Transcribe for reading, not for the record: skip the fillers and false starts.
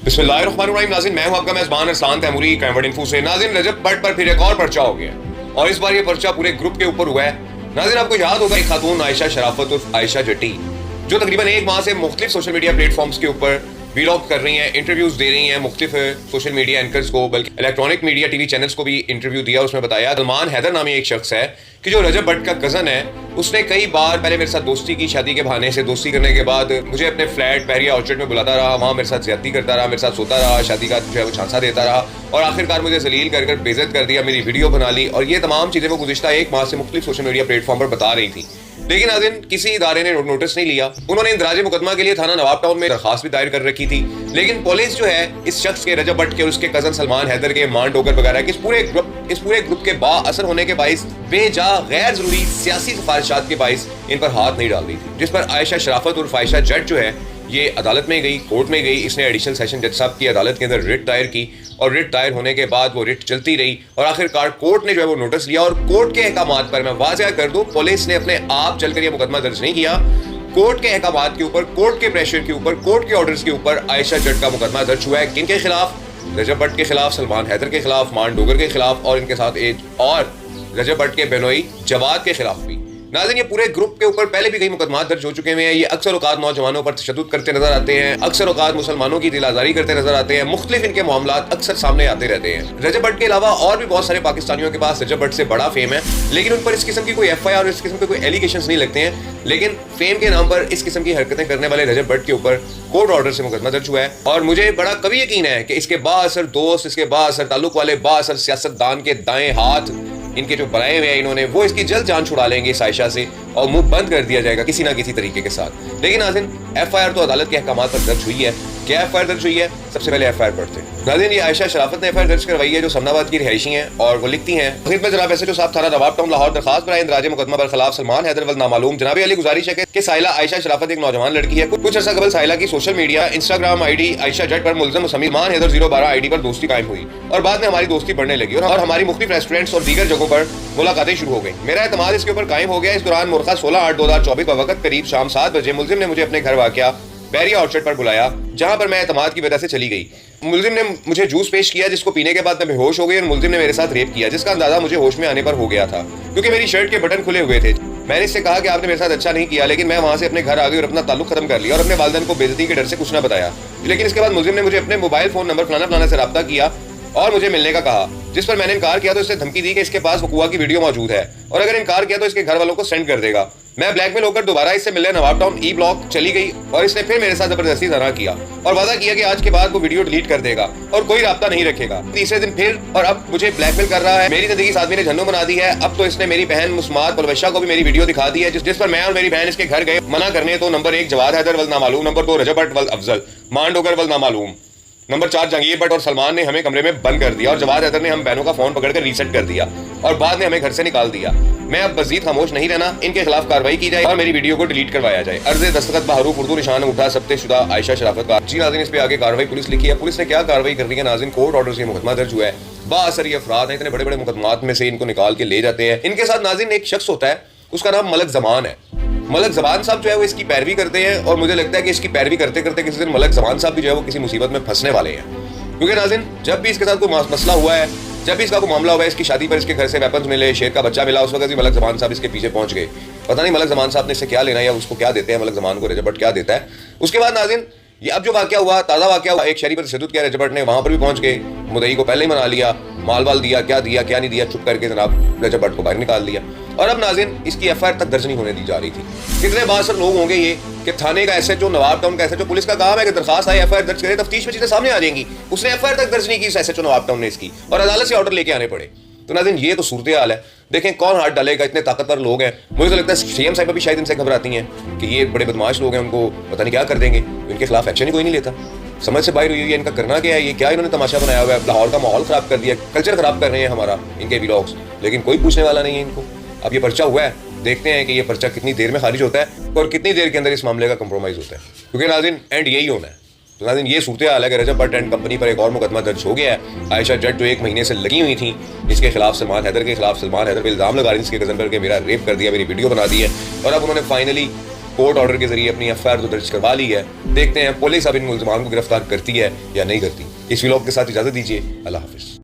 बिस्मिल्लाहिर्रहमानिर्रहीम। नाज़रीन, मैं हूं आपका मेज़बान अरसलान तैमूरी कैमवर्ड इन्फो से। नाज़रीन, रजब भट्ट पर फिर एक और पर्चा हो गया और इस बार ये पर्चा पूरे ग्रुप के ऊपर हुआ है। नाज़रीन, आपको याद होगा एक खातून आयशा शराफत उर्फ आयशा जट्टी जो तकरीबन एक माह से मुख्तलिफ सोशल मीडिया प्लेटफॉर्म्स के ऊपर वीलॉग कर रही हैं, इंटरव्यूज दे रही हैं मुख्तलिफ सोशल मीडिया एंकर्स को, बल्कि इलेक्ट्रॉनिक मीडिया टीवी चैनल्स को भी इंटरव्यू दिया। उसमें बताया सलमान हैदर नामी एक शख्स है कि जो रजब भट्ट का कज़न है, उसने कई बार पहले मेरे साथ दोस्ती की, शादी के बहाने से दोस्ती करने के बाद मुझे अपने फ्लैट बहरिया ऑर्चर्ड में बुलाता रहा, वहाँ मेरे साथ ज्यादती करता रहा, मेरे साथ सोता रहा, शादी का जो है वो झांसा देता रहा और आखिरकार मुझे जलील कर बेइज्जत कर दिया, मेरी वीडियो बना ली और ये तमाम चीज़ें वो गुज़िश्ता एक माह से मुख्तलिफ सोशल मीडिया प्लेटफॉर्म पर बता रही थी। लेकिन नाज़रीन, किसी इदारे ने नोटिस नहीं लिया। उन्होंने इंदराज मुकदमा के लिए थाना नवाब टाउन में दरखास्त भी दायर कर रखी थी, लेकिन पुलिस जो है इस शख्स के, रजब भट्ट के और उसके कज़न सलमान हैदर के, मान डोगर वगैरह के इस पूरे ग्रुप के बाअसर होने के बाइस बेजा गैर जरूरी सियासी सिफारिशात के बाइस इन पर हाथ नहीं डाल रही थी, जिस पर आयशा शराफत और आयशा जट जो है ये अदालत में गई, कोर्ट में गई। इसने एडिशनल सेशन जज साहब की अदालत के अंदर रिट दायर की और रिट दायर होने के बाद वो रिट चलती रही और आखिरकार कोर्ट ने जो है वो नोटिस लिया और कोर्ट के अहकामात पर मैं वाज़ह कर दूं, पुलिस ने अपने आप चलकर ये मुकदमा दर्ज नहीं किया। कोर्ट के अहकामात के ऊपर, कोर्ट के प्रेशर के ऊपर, कोर्ट के ऑर्डर्स के ऊपर आयशा जट का मुकदमा दर्ज हुआ है। किनके खिलाफ? रजब भट्ट के खिलाफ, सलमान हैदर के खिलाफ, मान डोगर के खिलाफ और इनके साथ एक और रजब भट्ट के बेनोई जवाद के खिलाफ भी। नाज़रीन, ये पूरे ग्रुप के ऊपर पहले भी कई मुकदमा दर्ज हो चुके हैं। ये अक्सर औकात नौजवानों पर तशद्दुद करते नजर आते हैं, अक्सर औकात मुसलमानों की दिल आज़ारी करते नजर आते हैं, मुख्तलिफ इनके मामलात अक्सर सामने आते रहते हैं। रजब भट्ट के अलावा और भी बहुत सारे पाकिस्तानियों के पास रजब भट्ट से बड़ा फेम है, लेकिन उन पर इस किस्म की कोई FIR और इस किस्म के कोई एलिगेशंस नहीं लगते हैं। लेकिन फेम के नाम पर इस किस्म की हरकतें करने वाले रजब भट्ट के ऊपर कोर्ट ऑर्डर से मुकदमा दर्ज हुआ है और मुझे बड़ा कभी यकीन है कि इसके बाअसर दोस्त, इसके बाअसर ताल्लुक वाले, बाअसर सियासतदान के दाएं हाथ इनके जो बनाए हुए हैं इन्होंने, वो इसकी जल्द जान छुड़ा लेंगे इस आयशा से और मुंह बंद कर दिया जाएगा किसी ना किसी तरीके के साथ। लेकिन नाज़रीन, FIR तो अदालत के अहकामात पर दर्ज हुई है। क्या FIR दर्ज हुई है? सबसे पहले FIR पढ़ते हैं। नाज़रीन, ये आयशा शराफत ने FIR दर्ज करवाई है, जो समनाबाद की रिहायशी हैं और वो लिखती हैं, खिदमत जनाब SHO साहब थाना नवाब टाउन लाहौर, दरखास्त बराए इंदराज मुकदमा पर खिलाफ सलमान हैदर वल नामालूम जनाब अली गुजारिश है कि साहिला आयशा शराफत एक नौजवान लड़की है। कुछ अर्सा कबल साहिला की social media Instagram ID Ayesha Jatt पर मुल्ज़म सलमान हैदर 012 ID पर दोस्ती कायम हुई और बाद में हमारी दोस्ती बढ़ने लगी और हमारी मुख्तलिफ रेस्टोरेंट्स और दीगर जगहों पर मुलाकातें शुरू हो गई। मेरा एतमाद इसके ऊपर कायम हो गया। इस दौरान मुर्खा 16/8/2024 वक्त करीब शाम 7 बजे मुल्जिम ने मुझे अपने घर वाक़या बहरिया ऑर्चर्ड पर बुलाया, जहां पर मैं एतमाद की वजह से चली गई। मुल्जिम ने मुझे जूस पेश किया, जिसको पीने के बाद मैं बेहोश हो गई और मुल्जिम ने मेरे साथ रेप किया, जिसका अंदाजा मुझे होश में आने पर हो गया था क्योंकि मेरी शर्ट के बटन खुले हुए थे। मैंने इससे कहा कि आपने मेरे साथ अच्छा नहीं किया, लेकिन मैं वहां से अपने घर आ गई और अपना ताल्लुक खत्म कर लिया और अपने वालिदैन को बेइज्जती के डर से कुछ ना बताया। लेकिन इसके बाद मुल्जिम ने मुझे अपने मोबाइल फोन नंबर फलाना से रब्ता किया और मुझे मिलने का कहा, जिस पर मैंने इनकार किया तो इससे धमकी दी कि इसके पास वकुआ की वीडियो मौजूद है और अगर इनकार किया तो इसके घर वालों को सेंड कर देगा। मैं ब्लैकमेल होकर दोबारा इससे मिलने नवाब टाउन E ब्लॉक चली गई और इसने फिर मेरे साथ जबरदस्ती धरना किया और वादा किया कि आज के बाद वो वीडियो डिलीट कर देगा और कोई राब्ता नहीं रखेगा। तीसरे दिन फिर और अब मुझे ब्लैकमेल कर रहा है। मेरी जिंदगी इस आदमी ने झन्नू बना दी है। अब तो इसने मेरी बहन मुस्मात पलवशा को भी मेरी वीडियो दिखा दी है, जिस पर मैं और मेरी बहन इसके घर गए मना करने। तो नंबर 1 जवाद हैदर वल नामालूम, नंबर 2 रजब भट्ट वल अफजल, मान डोगर वल नामालूम, नंबर 4 जहांगीर भट्ट और सलमान ने हमें कमरे में बंद कर दिया और जवाद हैदर ने हम बहनों का फोन पकड़कर रीसेट कर दिया और बाद में हमें घर से निकाल दिया। मैं अब मज़ीद खामोश नहीं रहना, इनके खिलाफ कार्रवाई की जाए और मेरी वीडियो को डिलीट करवाया जाए। अर्ज़े दस्तखत बहरूफ उर्दू निशान उठा सबते शुदा आयशा शराफत का। जी नाज़रीन, इस पे आगे कार्रवाई पुलिस लिखी है। पुलिस ने क्या कार्रवाई कर रही है नाज़रीन? कोर्ट ऑर्डर से मुकदमा दर्ज हुआ है। बाअसर ये अफराद हैं, इतने बड़े बड़े मुकदमात में से इनको निकाल के ले जाते हैं। इनके साथ नाज़रीन एक शख्स होता है, उसका नाम मलक ज़मान है। मलक ज़मान साहब जो है वो इसकी पैरवी करते हैं और मुझे लगता है कि इसकी पैरवी करते करते किसी दिन मलक ज़मान साहब भी जो है वो किसी मुसीबत में फंसने वाले हैं, क्योंकि नाज़रीन जब भी इसके साथ कोई मसला हुआ है, जब भी इसका कोई मामला हुआ है, इसकी शादी पर इसके घर से वेपन्स मिले, शेर का बच्चा मिला, उस वक्त भी मलक ज़मान साहब इसके पीछे पहुंच गए। पता नहीं मलक ज़मान साहब ने इससे क्या लेना या उसको क्या देते हैं, मलक ज़मान को रजब भट्ट क्या देता है। उसके बाद नाज़रीन ये अब जो वाक़या हुआ, ताज़ा वाक़या हुआ, एक शहरी पर तशद्दुद किया रजब भट्ट ने, वहाँ पर भी पहुँच गए, मुद्दई को पहले ही मना लिया, माल वाल दिया क्या नहीं दिया, चुप करके जनाब रजब भट्ट को बाहर निकाल दिया और अब नाज़रीन इसकी FIR तक दर्ज नहीं होने दी जा रही थी। कितने बाअसर लोग होंगे ये कि थाने का SHO, नवाब टाउन का SHO, पुलिस का काम है कि दरखास्त आए, FIR दर्ज करे, तफ्तीश में चीज़ें सामने आ जाएंगी। उसने FIR तक दर्ज नहीं की इस SHO नवाब टाउन ने इसकी और अदालत से ऑर्डर लेके आने पड़े। तो नाज़रीन ये तो सूरत हाल है। देखें कौन हाथ डालेगा, इतने ताकतवर लोग हैं। मुझे तो लगता है CM साहिबा भी शायद इनसे घबराती हैं कि ये बड़े बदमाश लोग हैं, उनको पता नहीं क्या कर देंगे, इनके खिलाफ एक्शन ही कोई नहीं लेता। समझ से बाहर हुई है इनका करना क्या है, ये क्या इन्होंने तमाशा बनाया हुआ है, लाहौर का माहौल ख़राब कर दिया, कल्चर ख़राब कर रहे हैं हमारा इनके व्लॉग्स, लेकिन कोई पूछने वाला नहीं है इनको। अब ये पर्चा हुआ है, देखते हैं कि ये पर्चा कितनी देर में खारिज होता है और कितनी देर के अंदर इस मामले का कंप्रोमाइज़ होता है, क्योंकि नाज़रीन एंड यही होना है। तो नाज़रीन ये सूरत हाल है कि रजब भट्ट एंड कंपनी पर एक और मुकदमा दर्ज हो गया है। आयशा जट जो 1 महीने से लगी हुई थी, इसके खिलाफ सलमान हैदर के खिलाफ, सलमान हैदर पर इल्ज़ाम लगा रही, इसके कज़न पर कि मेरा रेप कर दिया, मेरी वीडियो बना दी है और अब उन्होंने फाइनली कोर्ट ऑर्डर के जरिए अपनी एफआईआर तो दर्ज करवा ली है। देखते हैं पुलिस अब इन मुलजमान को गिरफ्तार करती है या नहीं करती। इस व्लॉग के साथ इजाजत दीजिए। अल्लाह हाफिज।